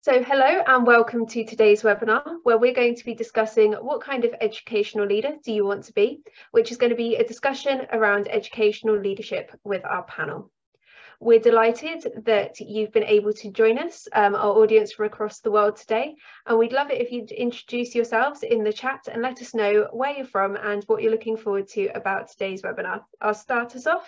So hello and welcome to today's webinar, where we're going to be discussing what kind of educational leader do you want to be, which is going to be a discussion around educational leadership with our panel. We're delighted that you've been able to join us, our audience from across the world today, and we'd love it if you'd introduce yourselves in the chat and let us know where you're from and what you're looking forward to about today's webinar. I'll start us off.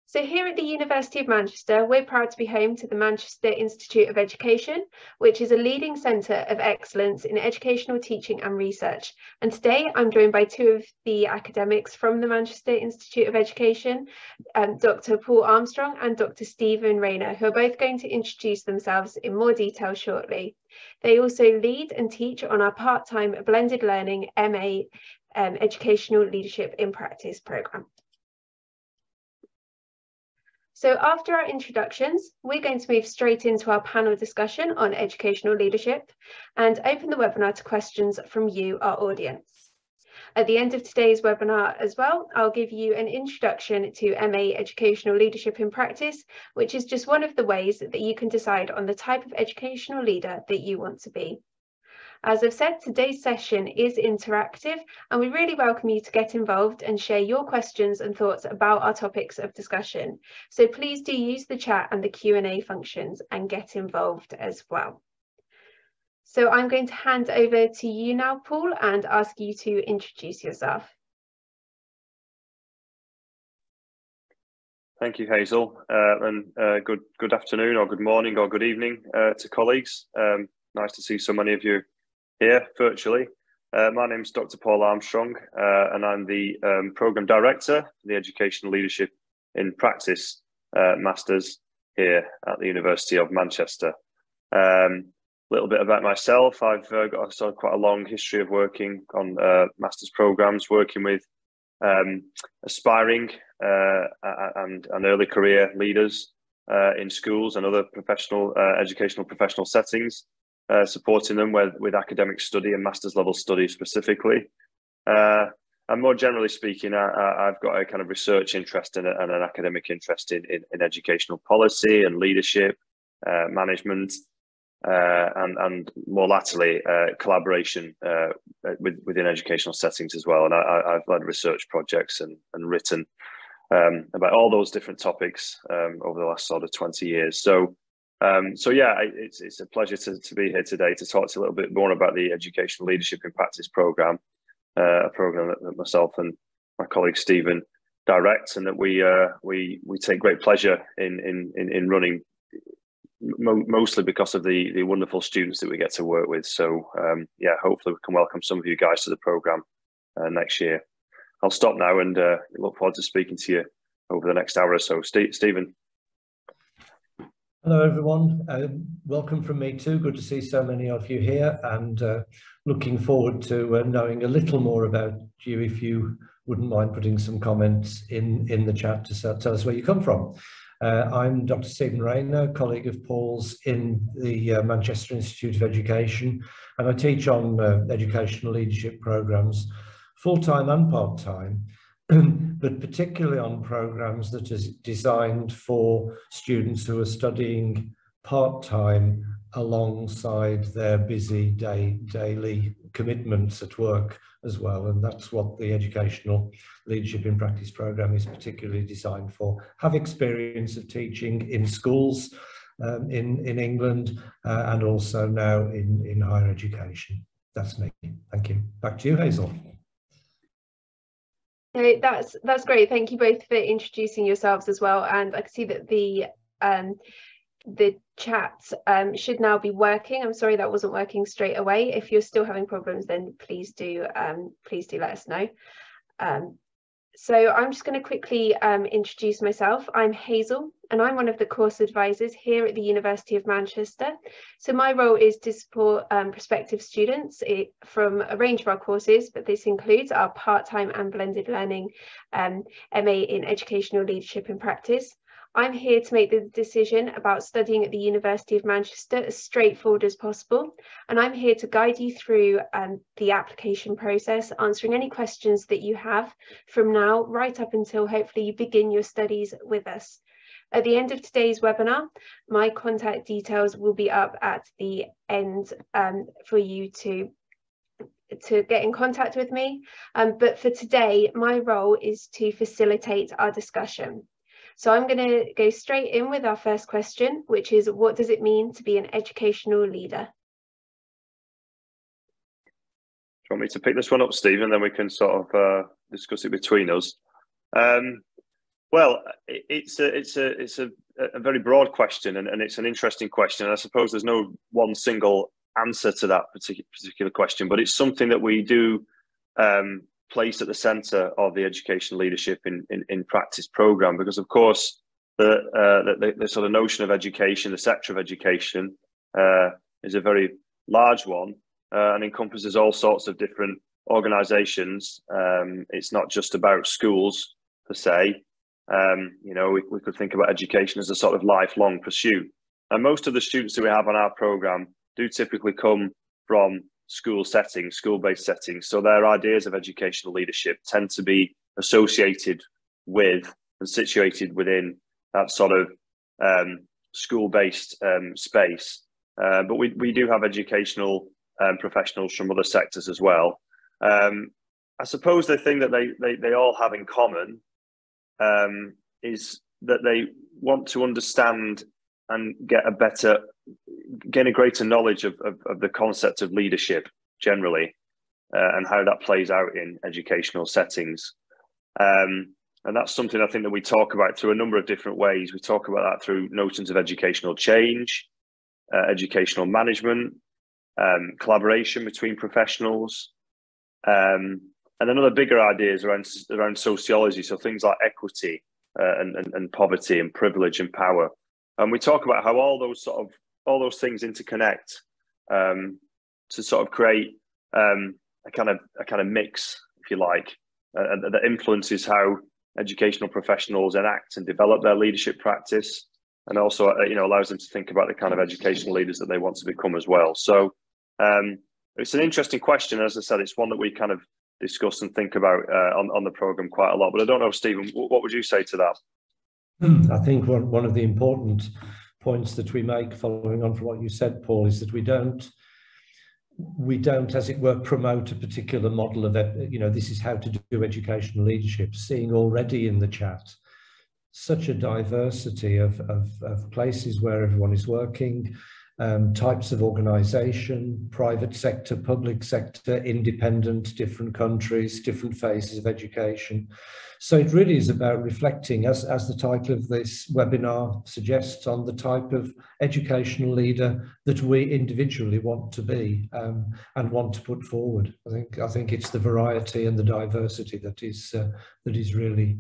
So here at the University of Manchester, we're proud to be home to the Manchester Institute of Education, which is a leading centre of excellence in educational teaching and research. And today I'm joined by two of the academics from the Manchester Institute of Education, Dr. Paul Armstrong and Dr. Stephen Rayner, who are both going to introduce themselves in more detail shortly. They also lead and teach on our part-time blended learning MA Educational Leadership in Practice programme. So after our introductions, we're going to move straight into our panel discussion on educational leadership and open the webinar to questions from you, our audience. At the end of today's webinar as well, I'll give you an introduction to MA Educational Leadership in Practice, which is just one of the ways that you can decide on the type of educational leader that you want to be. As I've said, today's session is interactive and we really welcome you to get involved and share your questions and thoughts about our topics of discussion. So please do use the chat and the Q&A functions and get involved as well. So I'm going to hand over to you now, Paul, and ask you to introduce yourself. Thank you, Hazel, and good afternoon or good morning or good evening to colleagues. Nice to see so many of you here virtually. My name is Dr. Paul Armstrong and I'm the Programme Director for the Educational Leadership in Practice Masters here at the University of Manchester. A little bit about myself. I've got quite a long history of working on Masters programmes, working with aspiring and early career leaders in schools and other educational professional settings. Supporting them with academic study and master's level study specifically. And more generally speaking, I've got a kind of research interest and an academic interest in educational policy and leadership, management, and more latterly, collaboration within educational settings as well. And I've led research projects and written about all those different topics over the last sort of 20 years. So yeah, it's a pleasure to be here today to talk to you a little bit more about the Educational Leadership in Practice programme, a programme that myself and my colleague Stephen direct, and that we take great pleasure in running, mostly because of the wonderful students that we get to work with. So yeah, hopefully we can welcome some of you guys to the programme next year. I'll stop now and look forward to speaking to you over the next hour or so. Stephen. Hello everyone, welcome from me too. Good to see so many of you here, and looking forward to knowing a little more about you. If you wouldn't mind putting some comments in the chat to tell us where you come from. I'm Dr. Stephen Rayner, colleague of Paul's in the Manchester Institute of Education, and I teach on educational leadership programmes, full-time and part-time. But particularly on programmes that are designed for students who are studying part-time alongside their busy daily commitments at work as well. And that's what the Educational Leadership in Practice programme is particularly designed for. Have experience of teaching in schools in England and also now in higher education. That's me. Thank you. Back to you, Hazel. Okay, that's great. Thank you both for introducing yourselves as well. And I can see that the chat should now be working. I'm sorry that wasn't working straight away. If you're still having problems, then please do let us know. So I'm just going to quickly introduce myself. I'm Hazel, and I'm one of the course advisors here at the University of Manchester. So my role is to support prospective students from a range of our courses, but this includes our part-time and blended learning MA in Educational Leadership in Practice. I'm here to make the decision about studying at the University of Manchester as straightforward as possible, and I'm here to guide you through the application process, answering any questions that you have from now right up until hopefully you begin your studies with us. At the end of today's webinar, my contact details will be up at the end for you to get in contact with me. But for today, my role is to facilitate our discussion. So I'm going to go straight in with our first question, which is, what does it mean to be an educational leader? Do you want me to pick this one up, Stephen? Then we can sort of discuss it between us. Well, it's a very broad question, and it's an interesting question. And I suppose there's no one single answer to that particular question, but it's something that we do place at the centre of the education leadership in practice programme, because of course the sort of notion of education, the sector of education, is a very large one and encompasses all sorts of different organisations. It's not just about schools per se. You know, we could think about education as a sort of lifelong pursuit, and most of the students that we have on our programme do typically come from school settings, school-based settings. So their ideas of educational leadership tend to be associated with and situated within that sort of school-based space. But we do have educational professionals from other sectors as well. I suppose the thing that they all have in common is that they want to understand and gain a greater knowledge of the concept of leadership generally, and how that plays out in educational settings. And that's something I think that we talk about through a number of different ways. We talk about that through notions of educational change, educational management, collaboration between professionals, and then other bigger ideas around sociology. So things like equity and poverty and privilege and power. And we talk about how all those things interconnect to sort of create a kind of mix, if you like, that influences how educational professionals enact and develop their leadership practice, and also allows them to think about the kind of educational leaders that they want to become as well. So it's an interesting question. As I said, it's one that we kind of discuss and think about on the programme quite a lot. But I don't know, Stephen, what would you say to that? I think one of the important points that we make, following on from what you said, Paul, is that we don't, as it were, promote a particular model of, this is how to do educational leadership. Seeing already in the chat such a diversity of places where everyone is working, types of organisation, private sector, public sector, independent, different countries, different phases of education. So it really is about reflecting, as the title of this webinar suggests, on the type of educational leader that we individually want to be and want to put forward. I think it's the variety and the diversity that is really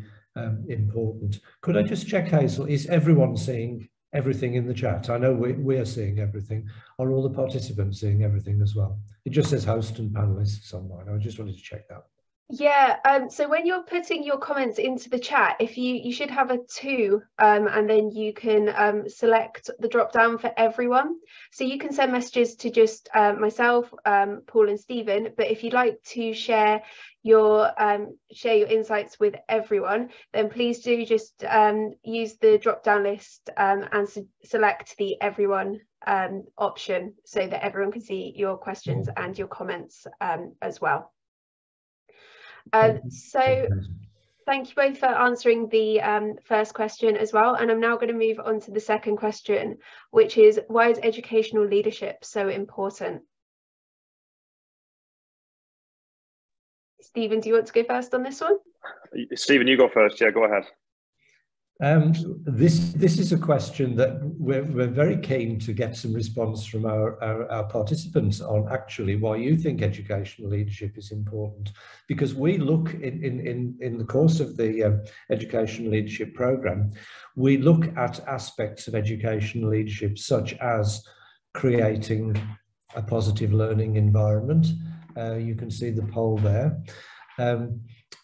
important. Could I just check, Hazel, is everyone seeing everything in the chat? I know we are seeing everything. Are all the participants seeing everything as well? It just says host and panelists on mine. I just wanted to check that. Yeah, so when you're putting your comments into the chat, if you should have a 2, and then you can select the drop down for everyone. So you can send messages to just myself, Paul and Stephen, but if you'd like to share your insights with everyone, then please do just use the drop down list and select the everyone option so that everyone can see your questions and your comments as well. So thank you both for answering the first question as well, and I'm now going to move on to the second question, which is, why is educational leadership so important? Stephen, do you want to go first on this one? Stephen, you go first. Yeah, go ahead. This is a question that we're very keen to get some response from our participants on, actually, why you think educational leadership is important, because we look in the course of the educational leadership programme, we look at aspects of educational leadership such as creating a positive learning environment. You can see the poll there.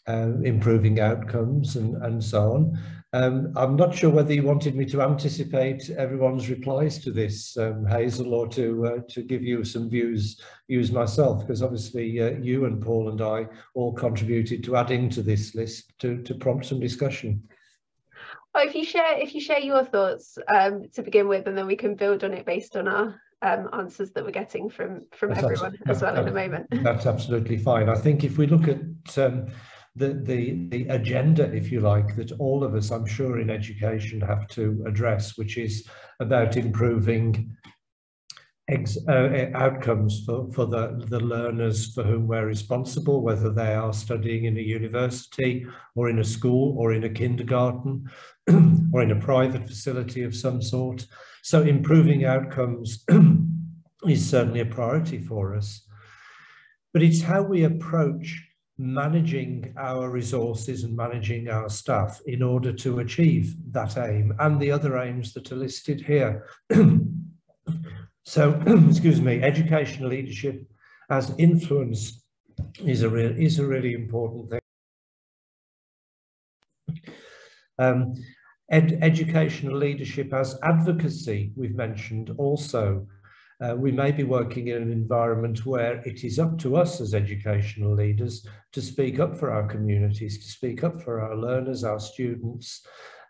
Improving outcomes and so on. I'm not sure whether you wanted me to anticipate everyone's replies to this, Hazel, or to give you some views myself, because obviously you and Paul and I all contributed to adding to this list to prompt some discussion. Well, if you share your thoughts to begin with, and then we can build on it based on our answers that we're getting from everyone as well in a moment. That's absolutely fine. I think if we look at the agenda, if you like, that all of us, I'm sure, in education have to address, which is about improving outcomes for the learners for whom we're responsible, whether they are studying in a university or in a school or in a kindergarten or in a private facility of some sort. So improving outcomes is certainly a priority for us. But it's how we approach managing our resources and managing our staff in order to achieve that aim and the other aims that are listed here. So, excuse me, educational leadership as influence is a really important thing. Educational leadership as advocacy, we've mentioned also. We may be working in an environment where it is up to us as educational leaders to speak up for our communities, to speak up for our learners, our students,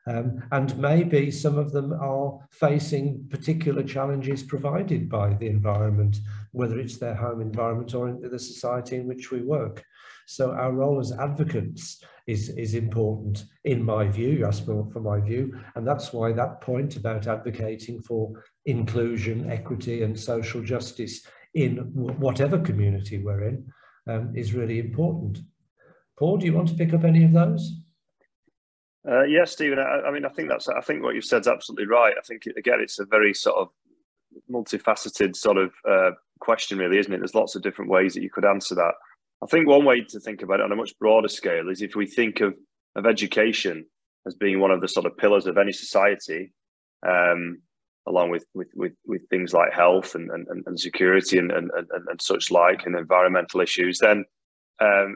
and maybe some of them are facing particular challenges provided by the environment, whether it's their home environment or in the society in which we work. So our role as advocates is important, in my view, as for my view, and that's why that point about advocating for inclusion, equity and social justice in whatever community we're in is really important. Paul, do you want to pick up any of those? Yes, Stephen. I mean, I think what you've said is absolutely right. I think again, it's a very sort of multifaceted sort of question, really, isn't it? There's lots of different ways that you could answer that. I think one way to think about it on a much broader scale is if we think of education as being one of the sort of pillars of any society, along with things like health and security and such like, and environmental issues, then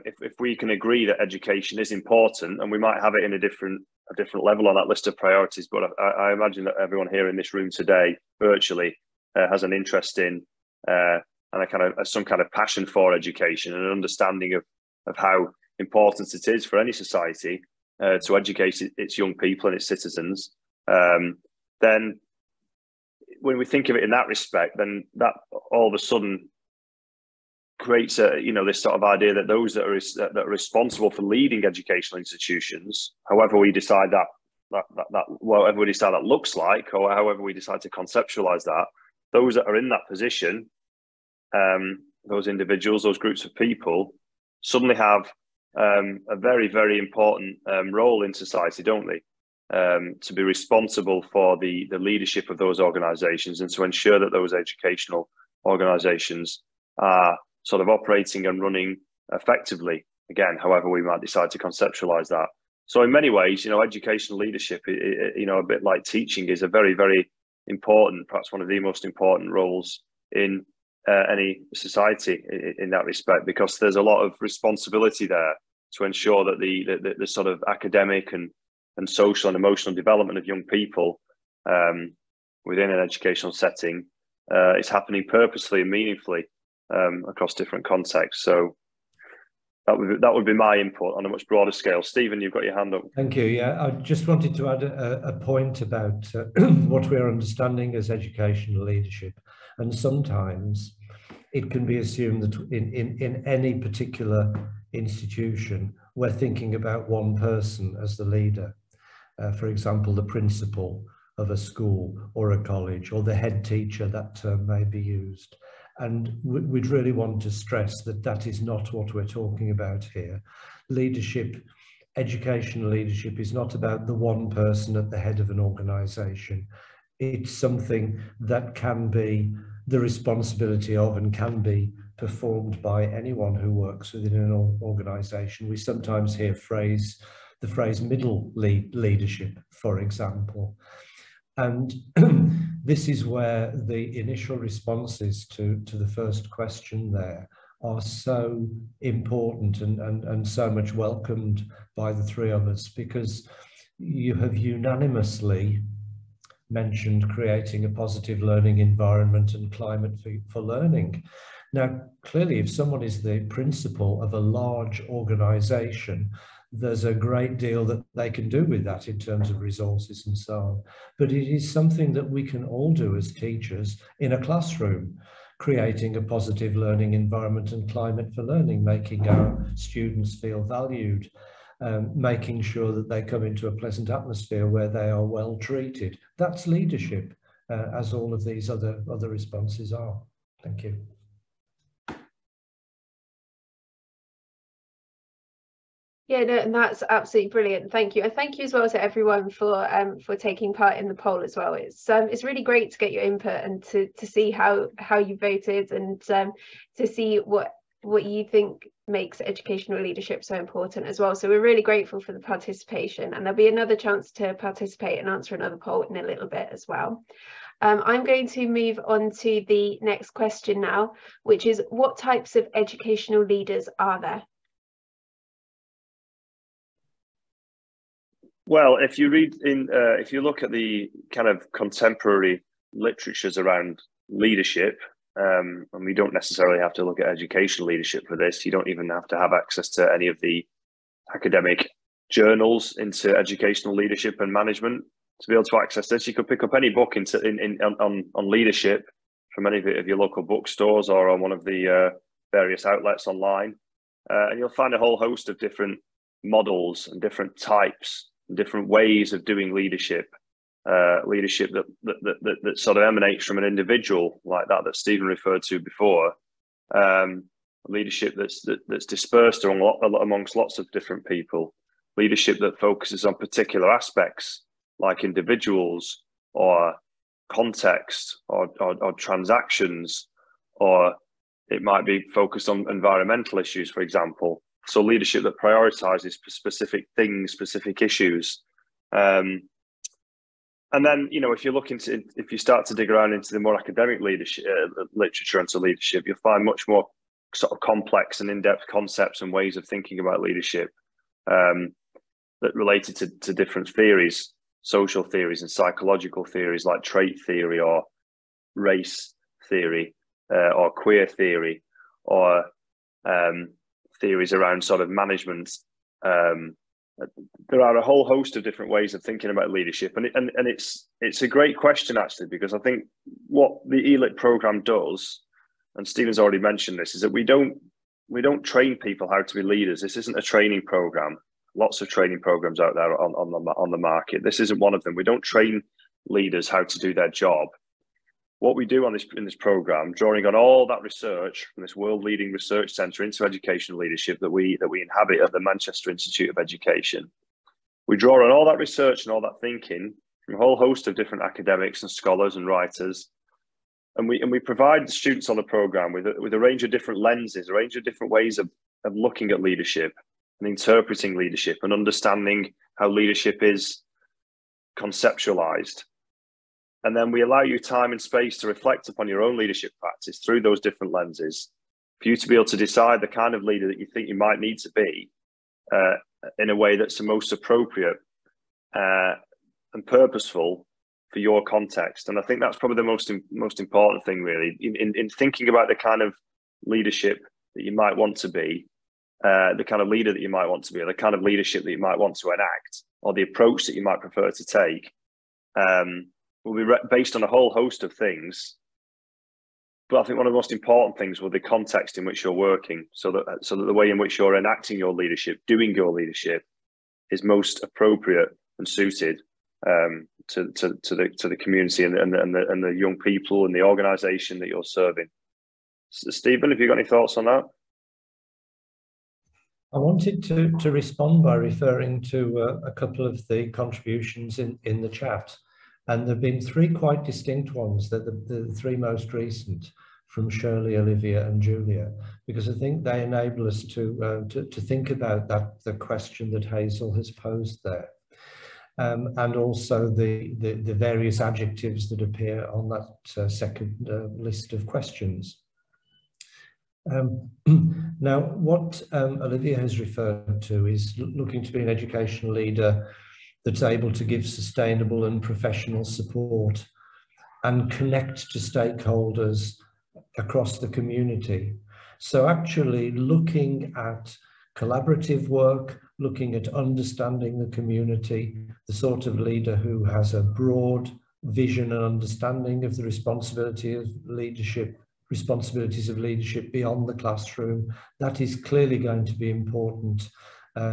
if we can agree that education is important, and we might have it in a different level on that list of priorities, but I imagine that everyone here in this room today, virtually, has an interest in and some kind of passion for education and an understanding of how important it is for any society to educate its young people and its citizens. Then, when we think of it in that respect, then that all of a sudden creates this sort of idea that those that are responsible for leading educational institutions, however we decide whatever we decide that looks like, or however we decide to conceptualize that, those that are in that position, those individuals, those groups of people, suddenly have a very, very important role in society, don't they? To be responsible for the leadership of those organisations and to ensure that those educational organisations are sort of operating and running effectively, again, however we might decide to conceptualise that. So in many ways, educational leadership, a bit like teaching, is a very, very important, perhaps one of the most important roles in any society in that respect, because there's a lot of responsibility there to ensure that the sort of academic and social and emotional development of young people within an educational setting is happening purposefully and meaningfully across different contexts. So that would be my input on a much broader scale. Stephen, you've got your hand up. Thank you. Yeah, I just wanted to add a point about what we're understanding as educational leadership. And sometimes it can be assumed that in any particular institution, we're thinking about one person as the leader. For example, the principal of a school or a college, or the head teacher, that term may be used. And we'd really want to stress that that is not what we're talking about here. Leadership, educational leadership, is not about the one person at the head of an organisation. It's something that can be the responsibility of and can be performed by anyone who works within an organisation. We sometimes hear the phrase middle leadership, for example. And this is where the initial responses to the first question there are so important and so much welcomed by the three of us, because you have unanimously mentioned creating a positive learning environment and climate for learning. Now, clearly, if someone is the principal of a large organisation, there's a great deal that they can do with that in terms of resources and so on. But it is something that we can all do as teachers in a classroom, creating a positive learning environment and climate for learning, making our students feel valued, making sure that they come into a pleasant atmosphere where they are well treated. That's leadership, as all of these other responses are. Thank you. Yeah, no, and that's absolutely brilliant. Thank you, and thank you as well to everyone for taking part in the poll as well. It's really great to get your input and to see how you voted, and to see what you think makes educational leadership so important as well. So we're really grateful for the participation, and there'll be another chance to participate and answer another poll in a little bit as well. I'm going to move on to the next question now, which is, what types of educational leaders are there? Well, if you read if you look at the kind of contemporary literatures around leadership, and we don't necessarily have to look at educational leadership for this. You don't even have to have access to any of the academic journals into educational leadership and management to be able to access this. You could pick up any book on leadership from any of your local bookstores or on one of the various outlets online, and you'll find a whole host of different models and different types, different ways of doing leadership, leadership that sort of emanates from an individual like that Stephen referred to before, leadership that's dispersed amongst lots of different people, leadership that focuses on particular aspects like individuals or context or transactions, or it might be focused on environmental issues, for example. So leadership that prioritizes specific things, specific issues. And then, you know, if you start to dig around into the more academic leadership literature into leadership, you'll find much more sort of complex and in-depth concepts and ways of thinking about leadership that related to different theories, social theories and psychological theories like trait theory or race theory or queer theory, or theories around sort of management. There are a whole host of different ways of thinking about leadership, and it's a great question actually, because I think what the ELIT program does, and Stephen's already mentioned this, is that we don't train people how to be leaders. This isn't a training program. Lots of training programs out there on the market. This isn't one of them. We don't train leaders how to do their job. What we do in this program, drawing on all that research from this world-leading research centre into educational leadership that we inhabit at the Manchester Institute of Education, we draw on all that research and all that thinking from a whole host of different academics and scholars and writers, and we provide the students on the program with a range of different lenses, a range of different ways of looking at leadership and interpreting leadership and understanding how leadership is conceptualized. And then we allow you time and space to reflect upon your own leadership practice through those different lenses, for you to be able to decide the kind of leader that you think you might need to be in a way that's the most appropriate and purposeful for your context. And I think that's probably the most important thing, really, in thinking about the kind of leadership that you might want to be, the kind of leader that you might want to be, or the kind of leadership that you might want to enact, or the approach that you might prefer to take. Will be based on a whole host of things, but I think one of the most important things will be the context in which you're working, so that the way in which you're enacting your leadership, doing your leadership, is most appropriate and suited to the community and the young people and the organisation that you're serving. So, Stephen, have you got any thoughts on that? I wanted to respond by referring to a couple of the contributions in the chat. And there have been three quite distinct ones, that the three most recent, from Shirley, Olivia and Julia, because I think they enable us to think about the question that Hazel has posed there. And also the various adjectives that appear on that second list of questions. Now, what Olivia has referred to is looking to be an educational leader that's able to give sustainable and professional support and connect to stakeholders across the community. So actually looking at collaborative work, looking at understanding the community, the sort of leader who has a broad vision and understanding of the responsibilities of leadership beyond the classroom. That is clearly going to be important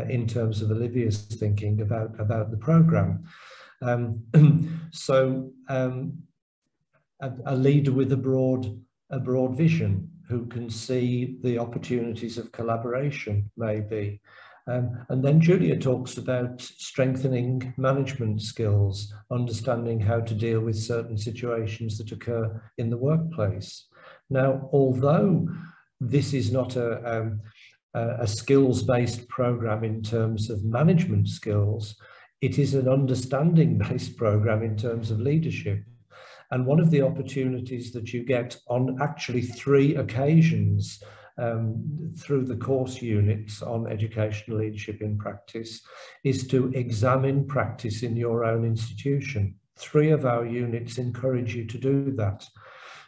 in terms of Olivia's thinking about the programme. A leader with a broad vision who can see the opportunities of collaboration, maybe. And then Julia talks about strengthening management skills, understanding how to deal with certain situations that occur in the workplace. Now, although this is not a skills-based program in terms of management skills, it is an understanding-based program in terms of leadership. And one of the opportunities that you get on actually 3 occasions through the course units on educational leadership in practice is to examine practice in your own institution. 3 of our units encourage you to do that.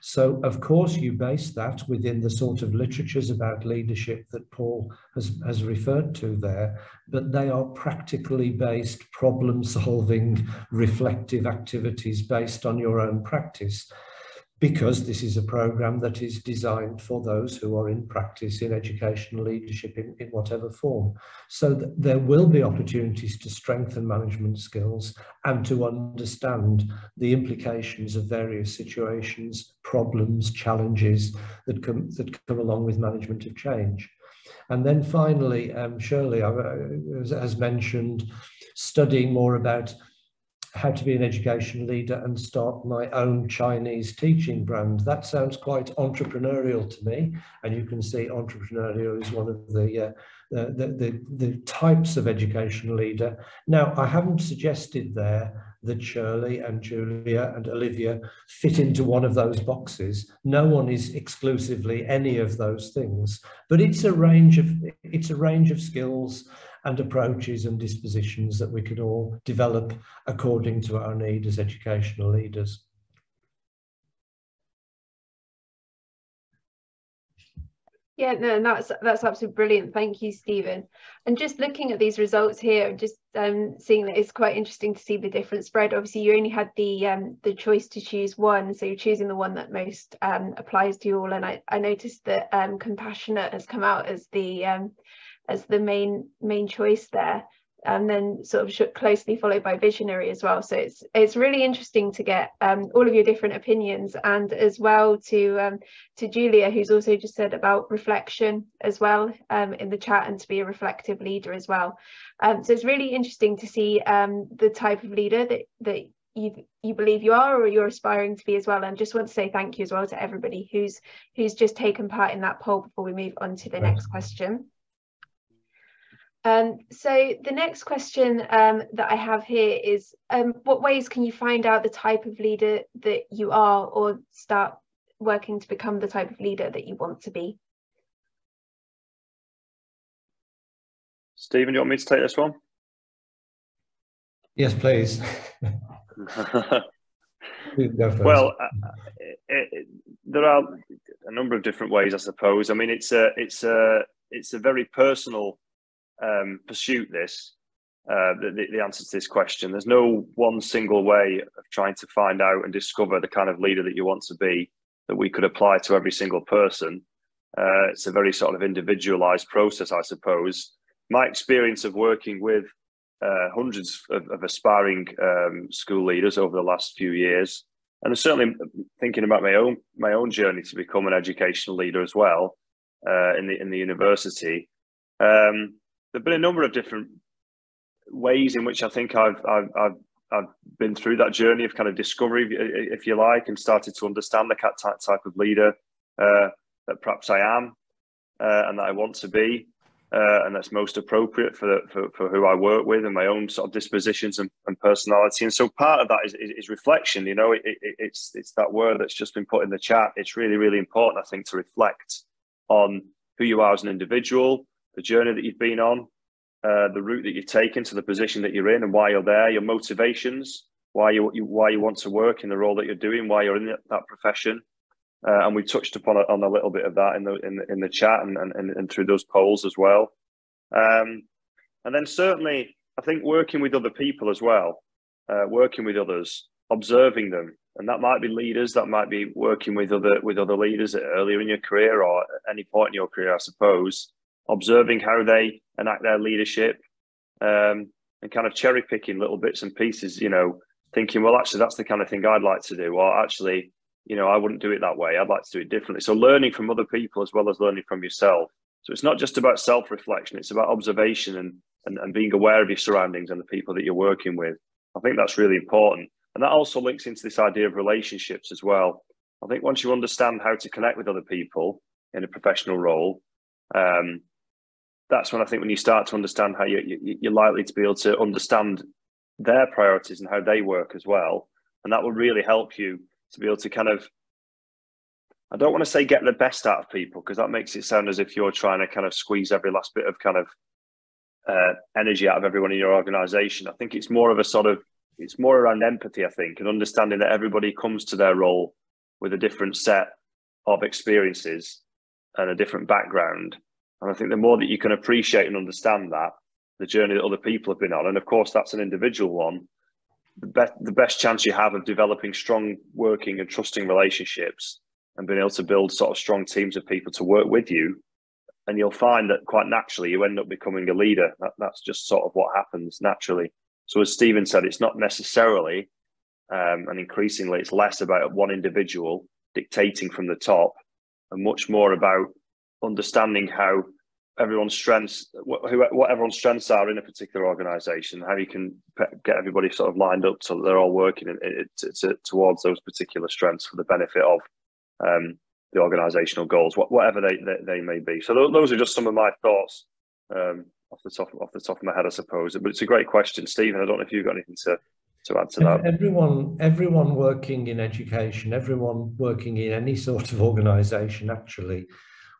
So, of course, you base that within the sort of literatures about leadership that Paul has referred to there, but they are practically based, problem-solving, reflective activities based on your own practice, because this is a program that is designed for those who are in practice in educational leadership in whatever form. So there will be opportunities to strengthen management skills and to understand the implications of various situations, problems, challenges that come along with management of change. And then finally, Shirley has mentioned studying more about how to be an education leader and start my own Chinese teaching brand. That sounds quite entrepreneurial to me, and you can see entrepreneurial is one of the types of education leader. Now, I haven't suggested there that Shirley and Julia and Olivia fit into one of those boxes. No one is exclusively any of those things, but it's a range of skills and approaches and dispositions that we could all develop according to our need as educational leaders. Yeah, no, that's absolutely brilliant. Thank you, Stephen. And just looking at these results here, just seeing that it's quite interesting to see the different spread. Obviously, you only had the choice to choose one, so you're choosing the one that most applies to you all. And I noticed that compassionate has come out as the main choice there, and then sort of closely followed by visionary as well. So it's really interesting to get all of your different opinions, and as well to Julia, who's also just said about reflection as well in the chat, and to be a reflective leader as well. So it's really interesting to see the type of leader that you believe you are, or you're aspiring to be as well. And just want to say thank you as well to everybody who's just taken part in that poll before we move on to the next question. So the next question that I have here is, what ways can you find out the type of leader that you are, or start working to become the type of leader that you want to be? Stephen, do you want me to take this one? Yes, please. Well, there are a number of different ways, I suppose. I mean, it's a very personal pursuit, this the answer to this question. There's no one single way of trying to find out and discover the kind of leader that you want to be that we could apply to every single person. It's a very sort of individualized process, I suppose. My experience of working with hundreds of aspiring school leaders over the last few years, and certainly thinking about my own journey to become an educational leader as well in the university. There've been a number of different ways in which I think I've been through that journey of kind of discovery, if you like, and started to understand the type of leader that perhaps I am and that I want to be, and that's most appropriate for who I work with and my own sort of dispositions and personality. And so part of that is reflection. You know, it's that word that's just been put in the chat. It's really, really important, I think, to reflect on who you are as an individual, the journey that you've been on, the route that you've taken to the position that you're in, and why you're there, your motivations, why you want to work in the role that you're doing, why you're in that profession. And we touched upon a little bit of that in the chat and through those polls as well. And And then certainly, I think working with other people as well, working with others, observing them, and that might be leaders, that might be working with other leaders earlier in your career or at any point in your career, I suppose, observing how they enact their leadership, and kind of cherry picking little bits and pieces, you know, thinking, well, actually, that's the kind of thing I'd like to do, or actually, you know, I wouldn't do it that way. I'd like to do it differently. So learning from other people as well as learning from yourself. So it's not just about self-reflection, it's about observation and being aware of your surroundings and the people that you're working with. I think that's really important. And that also links into this idea of relationships as well. I think once you understand how to connect with other people in a professional role, that's when I think when you start to understand how you're likely to be able to understand their priorities and how they work as well. And that will really help you to be able to kind of, I don't want to say get the best out of people, because that makes it sound as if you're trying to kind of squeeze every last bit of kind of energy out of everyone in your organization. I think it's more of a sort of, it's more around empathy, I think, and understanding that everybody comes to their role with a different set of experiences and a different background. And I think the more that you can appreciate and understand that, the journey that other people have been on, and of course that's an individual one, the best chance you have of developing strong working and trusting relationships and being able to build sort of strong teams of people to work with you. And you'll find that quite naturally you end up becoming a leader. That's just sort of what happens naturally. So as Stephen said, it's not necessarily, and increasingly it's less about one individual dictating from the top and much more about understanding how everyone's strengths, what everyone's strengths are in a particular organisation, how you can get everybody sort of lined up so that they're all working towards those particular strengths for the benefit of the organisational goals, whatever they may be. So those are just some of my thoughts off the top of my head, I suppose. But it's a great question, Stephen. I don't know if you've got anything to add to that. Everyone working in education, everyone working in any sort of organisation actually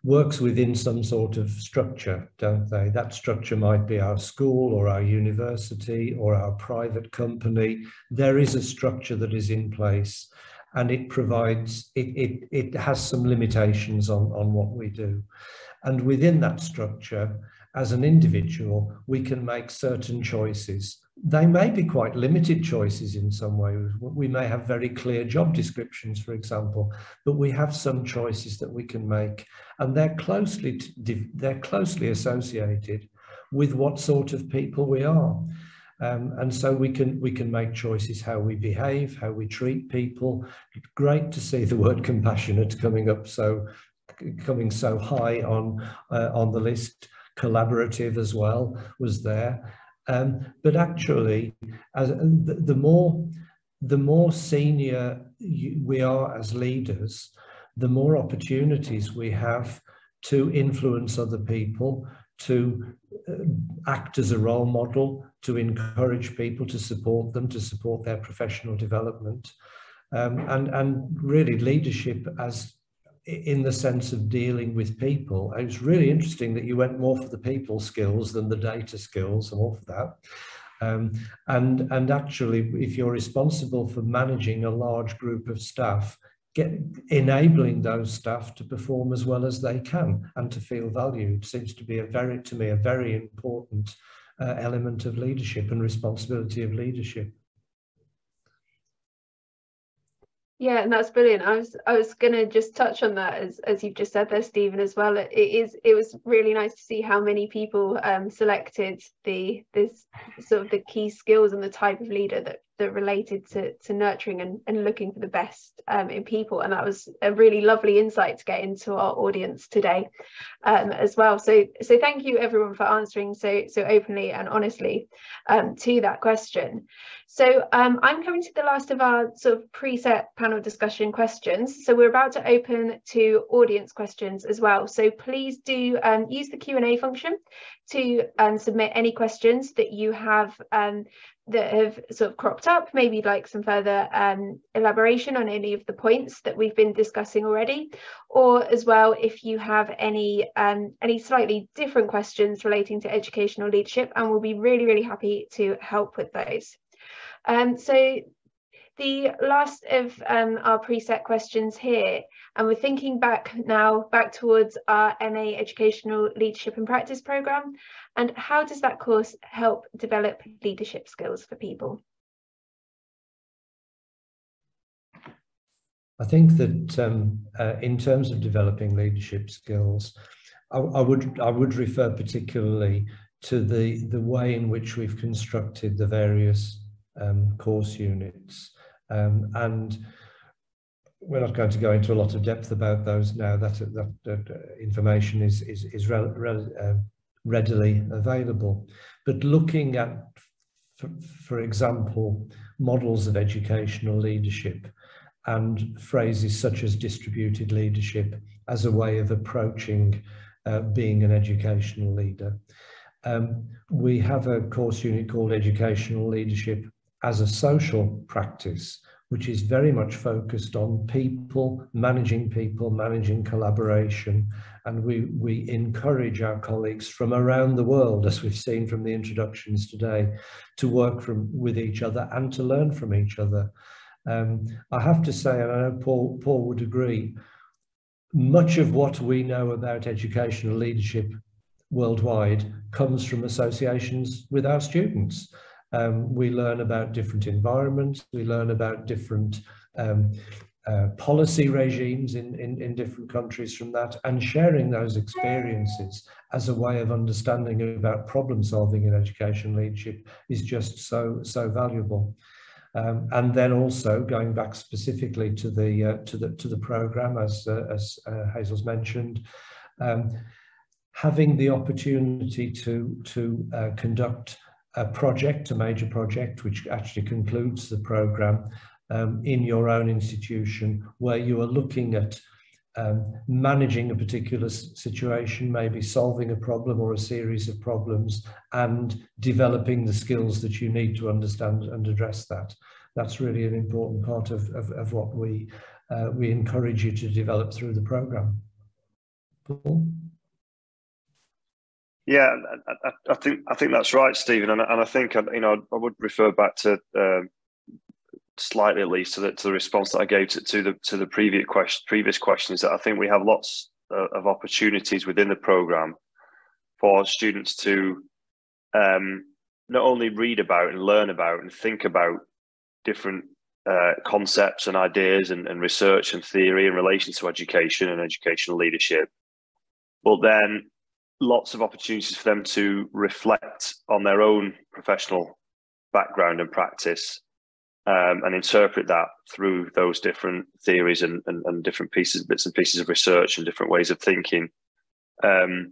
works within some sort of structure, don't they? That structure might be our school or our university or our private company. There is a structure that is in place, and it provides, it has some limitations on what we do. And within that structure, as an individual, we can make certain choices. They may be quite limited choices in some ways. We may have very clear job descriptions, for example, but we have some choices that we can make, and they're closely associated with what sort of people we are. And so we can make choices how we behave, how we treat people. It's great to see the word compassionate coming so high on the list. Collaborative as well was there, but actually, as the more senior we are as leaders, the more opportunities we have to influence other people, to act as a role model, to encourage people, to support them, to support their professional development, and really leadership as in the sense of dealing with people. It was really interesting that you went more for the people skills than the data skills and all of that. And actually, if you're responsible for managing a large group of staff, enabling those staff to perform as well as they can and to feel valued seems to be a very important element of leadership and responsibility of leadership. Yeah, and that's brilliant. I was going to just touch on that as you've just said there, Stephen, as well. It was really nice to see how many people selected this sort of the key skills and the type of leader that related to nurturing and looking for the best in people. And that was a really lovely insight to get into our audience today as well. So thank you everyone for answering so openly and honestly to that question. So I'm coming to the last of our sort of preset panel discussion questions. So we're about to open to audience questions as well. So please do use the Q&A function to submit any questions that you have that have sort of cropped up, maybe like some further elaboration on any of the points that we've been discussing already, or as well if you have any slightly different questions relating to educational leadership, and we'll be really happy to help with those. So the last of our preset questions here, and we're thinking back towards our MA Educational Leadership and Practice programme, and how does that course help develop leadership skills for people? I think that in terms of developing leadership skills, I would refer particularly to the way in which we've constructed the various course units, and we're not going to go into a lot of depth about those now. That information is readily available. But looking at, for example, models of educational leadership and phrases such as distributed leadership as a way of approaching being an educational leader. We have a course unit called Educational Leadership as a Social Practice, which is very much focused on people, managing collaboration, and we encourage our colleagues from around the world, as we've seen from the introductions today, to work with each other and to learn from each other. I have to say, and I know Paul would agree, much of what we know about educational leadership worldwide comes from associations with our students. We learn about different environments, we learn about different policy regimes in different countries from that, and sharing those experiences as a way of understanding about problem solving in education leadership is just so valuable. And then also going back specifically to the program, as Hazel's mentioned, having the opportunity to conduct a major project, which actually concludes the program in your own institution, where you are looking at managing a particular situation, maybe solving a problem or a series of problems, and developing the skills that you need to understand and address that. That's really an important part of what we encourage you to develop through the program. Paul? Yeah, I think that's right, Stephen, and I think I would refer back to slightly at least to the response that I gave to the previous questions, that I think we have lots of opportunities within the program for students to not only read about and learn about and think about different concepts and ideas and research and theory in relation to education and educational leadership, but then lots of opportunities for them to reflect on their own professional background and practice, and interpret that through those different theories and different bits and pieces of research and different ways of thinking. And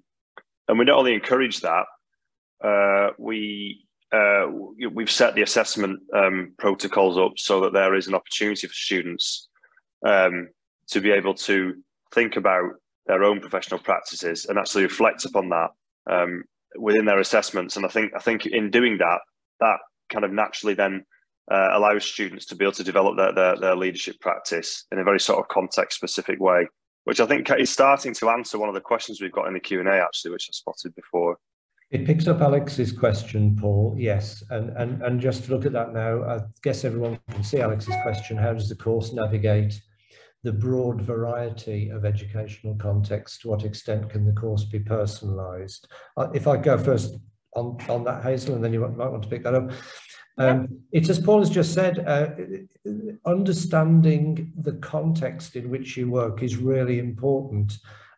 we not only encourage that, we've set the assessment protocols up so that there is an opportunity for students to be able to think about their own professional practices and actually reflect upon that within their assessments. And I think in doing that, that kind of naturally then allows students to be able to develop their leadership practice in a very sort of context-specific way, which I think is starting to answer one of the questions we've got in the Q&A, actually, which I spotted before. It picks up Alex's question, Paul. Yes, and just to look at that now, I guess everyone can see Alex's question: how does the course navigate the broad variety of educational contexts? To what extent can the course be personalised? If I go first on that, Hazel, and then you might want to pick that up. It's, as Paul has just said, understanding the context in which you work is really important.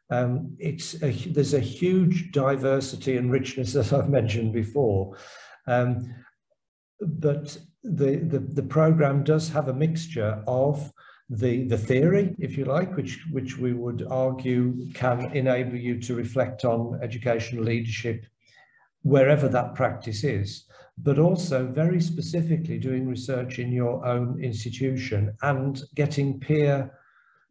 There's a huge diversity and richness, as I've mentioned before, but the program does have a mixture of the theory, if you like, which we would argue can enable you to reflect on educational leadership wherever that practice is, but also very specifically doing research in your own institution and getting peer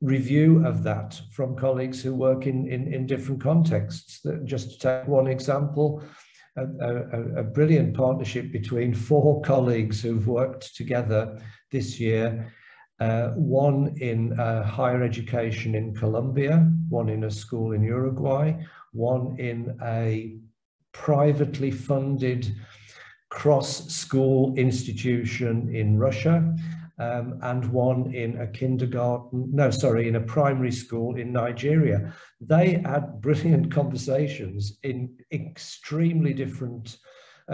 review of that from colleagues who work in different contexts. Just to take one example, a brilliant partnership between 4 colleagues who've worked together this year, one in higher education in Colombia, one in a school in Uruguay, one in a privately funded cross-school institution in Russia, and one in a in a primary school in Nigeria. They had brilliant conversations in extremely different,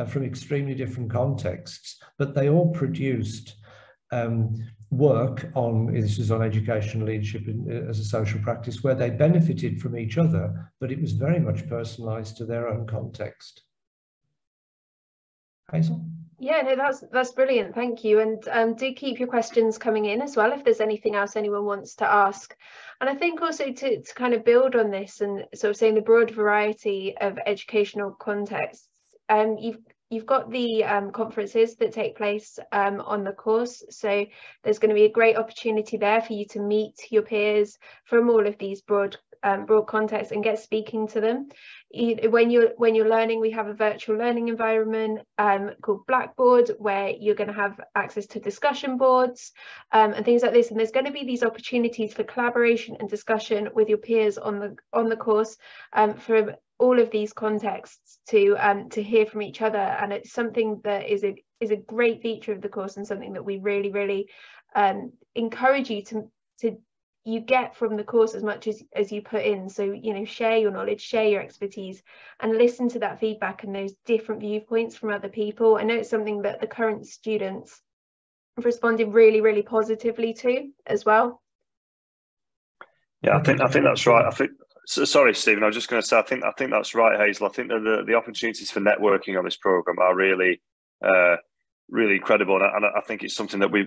from extremely different contexts, but they all produced work on, this is on educational leadership as a social practice, where they benefited from each other, but it was very much personalised to their own context. Hazel? Yeah, no, that's brilliant. Thank you. And do keep your questions coming in as well if there's anything else anyone wants to ask. And I think also to kind of build on this and sort of saying the broad variety of educational contexts, you've got the conferences that take place on the course. So there's going to be a great opportunity there for you to meet your peers from all of these broad contexts and get speaking to them. When you're learning, we have a virtual learning environment called Blackboard, where you're going to have access to discussion boards and things like this. And there's going to be these opportunities for collaboration and discussion with your peers on the course from all of these contexts to hear from each other. And it's something that is a great feature of the course, and something that we really encourage you to you get from the course as much as you put in. So, you know, share your knowledge, share your expertise, and listen to that feedback and those different viewpoints from other people. I know it's something that the current students have responded really positively to as well. Yeah, I think that's right. Sorry, Stephen, I was just going to say, I think that's right, Hazel. I think that the opportunities for networking on this program are really incredible, and I think it's something that we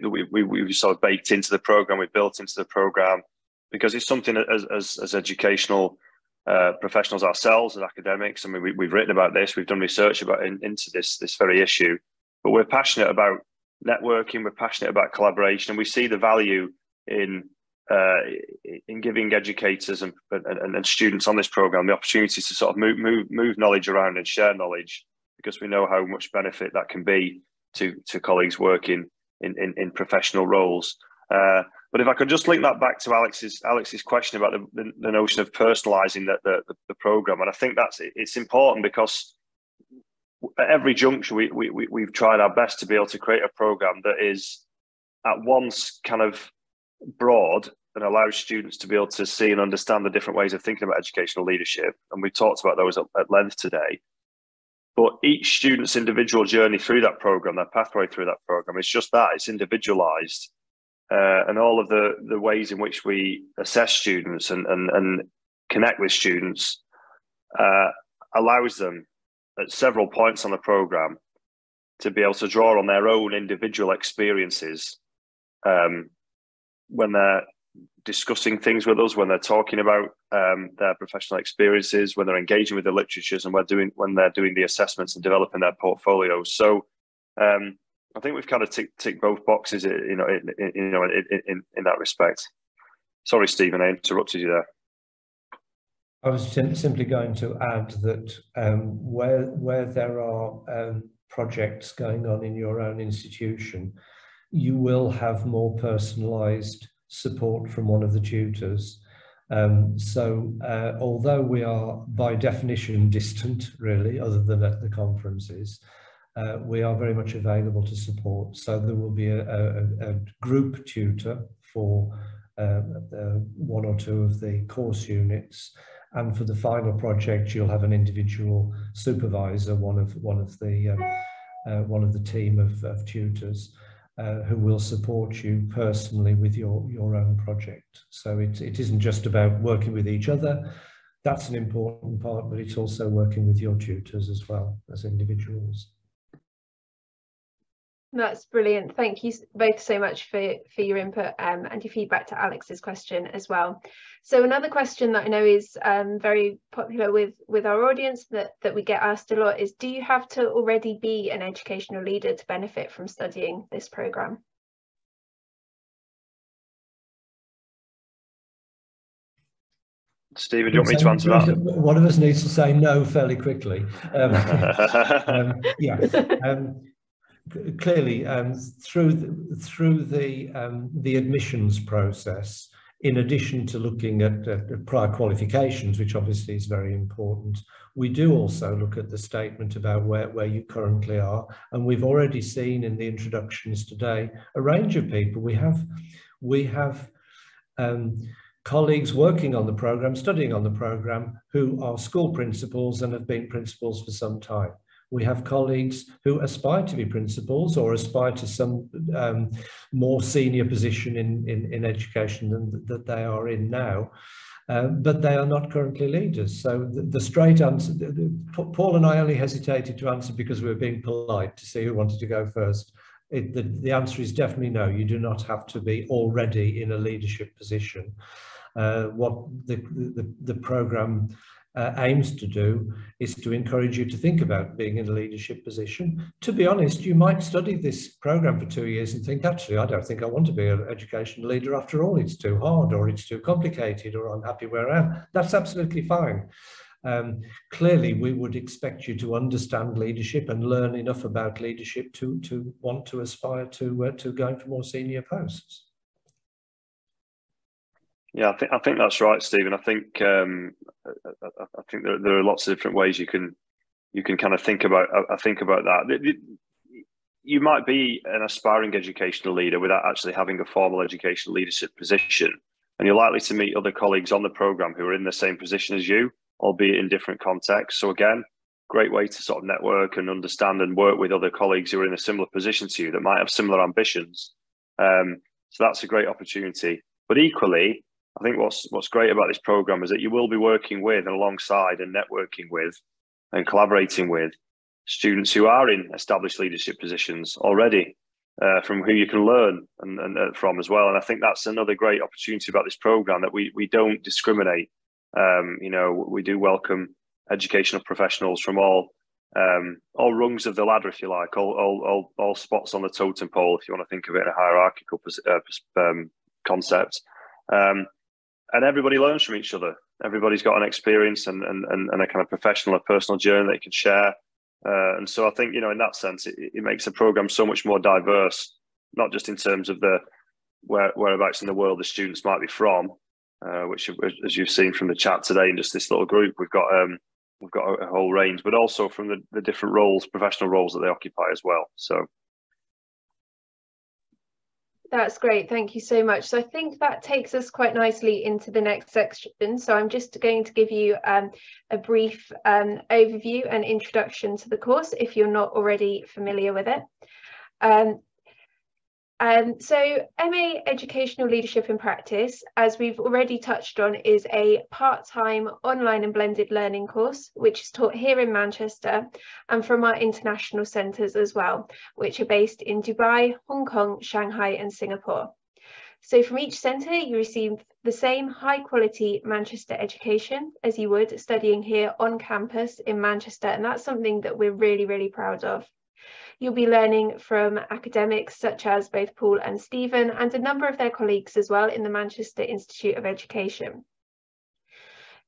sort of baked into the program, we built into the program, because it's something as educational professionals ourselves, as academics. I mean, we've written about this, we've done research into this very issue, but we're passionate about networking, we're passionate about collaboration, and we see the value in giving educators and students on this program the opportunity to sort of move knowledge around and share knowledge, because we know how much benefit that can be to colleagues working in professional roles. But if I could just link that back to Alex's question about the notion of personalising the programme, and I think it's important, because at every juncture we've tried our best to be able to create a programme that is at once kind of broad and allows students to be able to see and understand the different ways of thinking about educational leadership, and we talked about those at length today. But each student's individual journey through that program, their pathway through that program, is just that, it's individualized. And all of the ways in which we assess students and connect with students allows them at several points on the program to be able to draw on their own individual experiences when they're discussing things with us, when they're talking about their professional experiences, when they're engaging with the literatures, and when they're doing the assessments and developing their portfolios. So I think we've kind of ticked both boxes, in that respect. Sorry, Stephen, I interrupted you there. I was simply going to add that where there are projects going on in your own institution, you will have more personalised support from one of the tutors. Although we are by definition distant, really, other than at the conferences, we are very much available to support. So there will be a group tutor for one or two of the course units, and for the final project you'll have an individual supervisor, one of the team of tutors, who will support you personally with your own project. So it isn't just about working with each other. That's an important part, but it's also working with your tutors as well as individuals. That's brilliant. Thank you both so much for your input and your feedback to Alex's question as well. So another question that I know is very popular with our audience that we get asked a lot is, do you have to already be an educational leader to benefit from studying this programme? Stephen, do you want me to answer that? One of us needs to say no fairly quickly. Clearly, through the admissions process, in addition to looking at prior qualifications, which obviously is very important, we do also look at the statement about where you currently are. And we've already seen in the introductions today a range of people. We have colleagues working on the programme, studying on the programme, who are school principals and have been principals for some time. We have colleagues who aspire to be principals or aspire to some more senior position in education than that they are in now, but they are not currently leaders. So the straight answer, Paul and I only hesitated to answer because we were being polite to see who wanted to go first. The answer is definitely no. You do not have to be already in a leadership position. What the programme aims to do is to encourage you to think about being in a leadership position. To be honest, you might study this programme for 2 years and think, actually, I don't think I want to be an educational leader after all. It's too hard, or it's too complicated, or I'm happy where I am. That's absolutely fine. Clearly, we would expect you to understand leadership and learn enough about leadership to want to aspire to going for more senior posts. Yeah, I think that's right, Stephen. I think there are lots of different ways you can kind of think about that. You might be an aspiring educational leader without actually having a formal educational leadership position, and you're likely to meet other colleagues on the programme who are in the same position as you, albeit in different contexts. So again, great way to sort of network and understand and work with other colleagues who are in a similar position to you that might have similar ambitions. So that's a great opportunity. But equally, I think what's great about this programme is that you will be working with and alongside and networking with and collaborating with students who are in established leadership positions already, from who you can learn and from as well. And I think that's another great opportunity about this programme, that we don't discriminate. You know, we do welcome educational professionals from all rungs of the ladder, if you like, all spots on the totem pole, if you want to think of it in a hierarchical concept. And everybody learns from each other. Everybody's got an experience and a kind of professional or personal journey they can share. And so I think, you know, in that sense, it makes the programme so much more diverse, not just in terms of the whereabouts in the world the students might be from, which, as you've seen from the chat today, in just this little group, we've got a whole range, but also from the different roles, professional roles that they occupy as well. So. That's great. Thank you so much. So I think that takes us quite nicely into the next section. So I'm just going to give you a brief overview and introduction to the course if you're not already familiar with it. So MA Educational Leadership in Practice, as we've already touched on, is a part-time online and blended learning course, which is taught here in Manchester and from our international centres as well, which are based in Dubai, Hong Kong, Shanghai and Singapore. So from each centre, you receive the same high-quality Manchester education as you would studying here on campus in Manchester, and that's something that we're really, really proud of. You'll be learning from academics such as both Paul and Stephen and a number of their colleagues as well in the Manchester Institute of Education.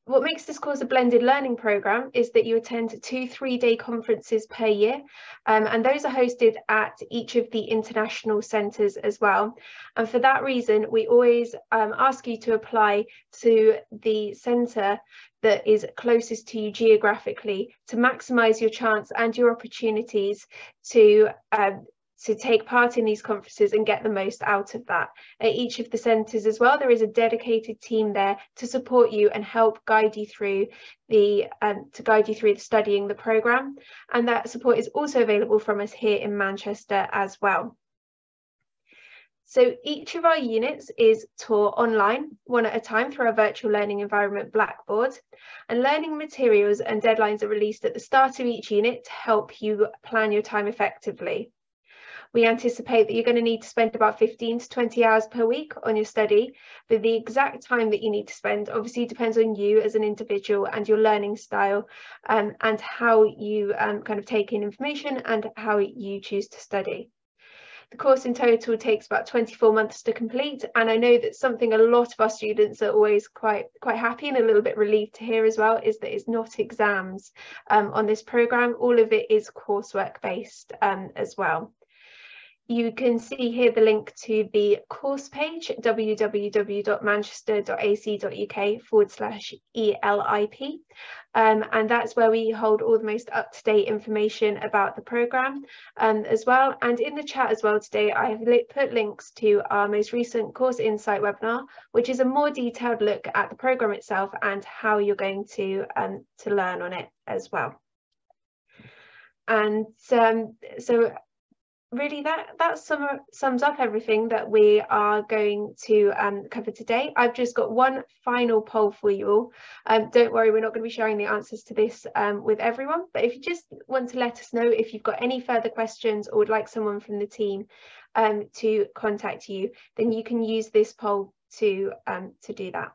What makes this course a blended learning programme is that you attend 2 3-day conferences per year, and those are hosted at each of the international centres as well. And for that reason, we always ask you to apply to the centre that is closest to you geographically to maximise your chance and your opportunities to take part in these conferences and get the most out of that. At each of the centres as well, there is a dedicated team there to support you and help guide you through the studying the programme, and that support is also available from us here in Manchester as well. So each of our units is taught online, one at a time, through our virtual learning environment Blackboard, and learning materials and deadlines are released at the start of each unit to help you plan your time effectively. We anticipate that you're going to need to spend about 15 to 20 hours per week on your study, but the exact time that you need to spend obviously depends on you as an individual and your learning style, and how you kind of take in information and how you choose to study. The course in total takes about 24 months to complete, and I know that something a lot of our students are always quite happy and a little bit relieved to hear as well is that it's not exams on this programme. All of it is coursework based as well. You can see here the link to the course page, www.manchester.ac.uk/ELIP. And that's where we hold all the most up-to-date information about the programme as well. And in the chat as well today, I have put links to our most recent Course Insight webinar, which is a more detailed look at the programme itself and how you're going to learn on it as well. And so really that sums up everything that we are going to cover today. I've just got one final poll for you all. Don't worry, we're not going to be sharing the answers to this with everyone, but if you just want to let us know if you've got any further questions or would like someone from the team to contact you, then you can use this poll to do that.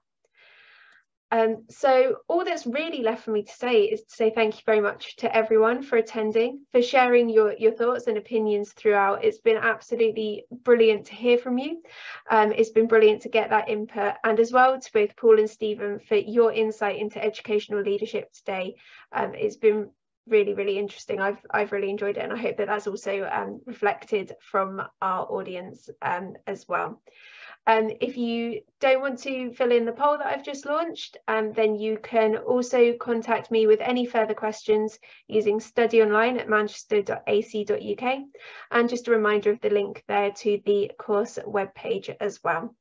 So all that's really left for me to say is to say thank you very much to everyone for attending, for sharing your thoughts and opinions throughout. It's been absolutely brilliant to hear from you. It's been brilliant to get that input, and as well to both Paul and Stephen for your insight into educational leadership today. It's been really, really interesting. I've really enjoyed it, and I hope that that's also reflected from our audience as well. If you don't want to fill in the poll that I've just launched, then you can also contact me with any further questions using studyonline@manchester.ac.uk, and just a reminder of the link there to the course webpage as well.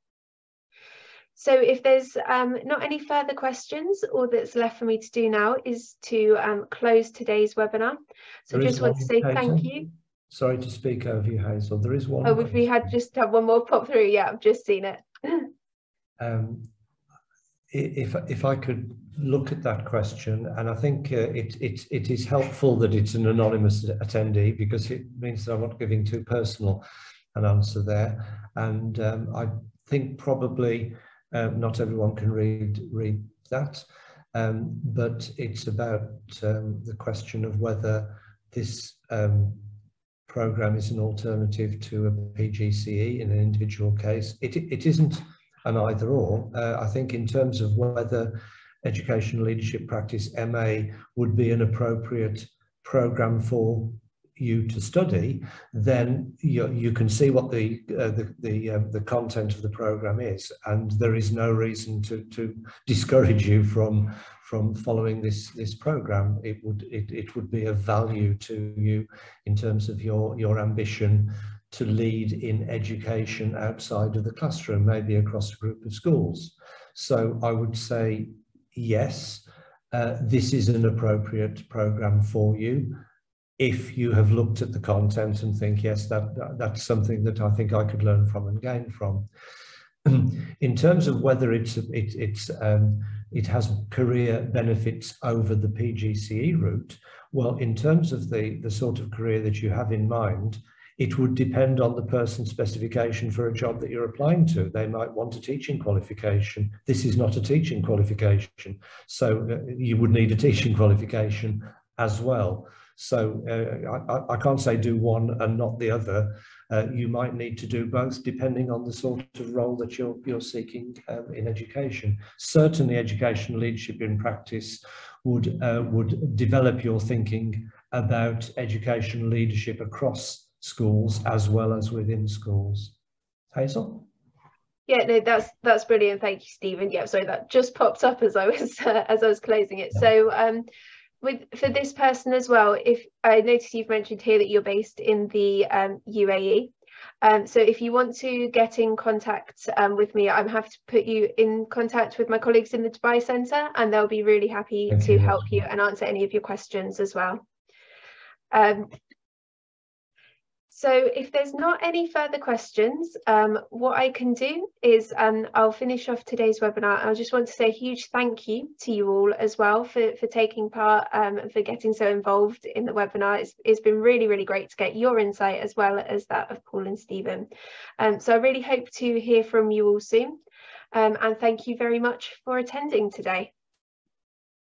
So if there's not any further questions, all that's left for me to do now is to close today's webinar. So I just want to say thank you. Sorry to speak over you, Hazel. There is one. Oh, we had just have one more pop through. Yeah, I've just seen it. If I could look at that question, and I think it is helpful that it's an anonymous attendee, because it means that I'm not giving too personal an answer there. And I think probably not everyone can read that, but it's about the question of whether this programme is an alternative to a PGCE in an individual case. It isn't an either or. I think in terms of whether Educational Leadership Practice MA would be an appropriate programme for you to study, then you can see what the content of the programme is, and there is no reason to discourage you from following this programme. It would be of value to you in terms of your ambition to lead in education outside of the classroom, maybe across a group of schools. So I would say yes, this is an appropriate programme for you, if you have looked at the content and think, yes, that's something that I think I could learn from and gain from. In terms of whether it has career benefits over the PGCE route, well, in terms of the sort of career that you have in mind, it would depend on the person's specification for a job that you're applying to. They might want a teaching qualification. This is not a teaching qualification, so you would need a teaching qualification as well. So I can't say do one and not the other. You might need to do both, depending on the sort of role that you're seeking in education. Certainly, educational leadership in practice would develop your thinking about educational leadership across schools as well as within schools. Hazel? Yeah, no, that's brilliant. Thank you, Stephen. Yeah, sorry, that just popped up as I was closing it. Yeah. So for this person as well, if I noticed you've mentioned here that you're based in the UAE. So if you want to get in contact with me, I'm happy to put you in contact with my colleagues in the Dubai Centre, and they'll be really happy to help you and answer any of your questions as well. So if there's not any further questions, what I can do is I'll finish off today's webinar. I just want to say a huge thank you to you all as well for taking part and for getting so involved in the webinar. It's been really, really great to get your insight as well as that of Paul and Stephen. So I really hope to hear from you all soon. And thank you very much for attending today.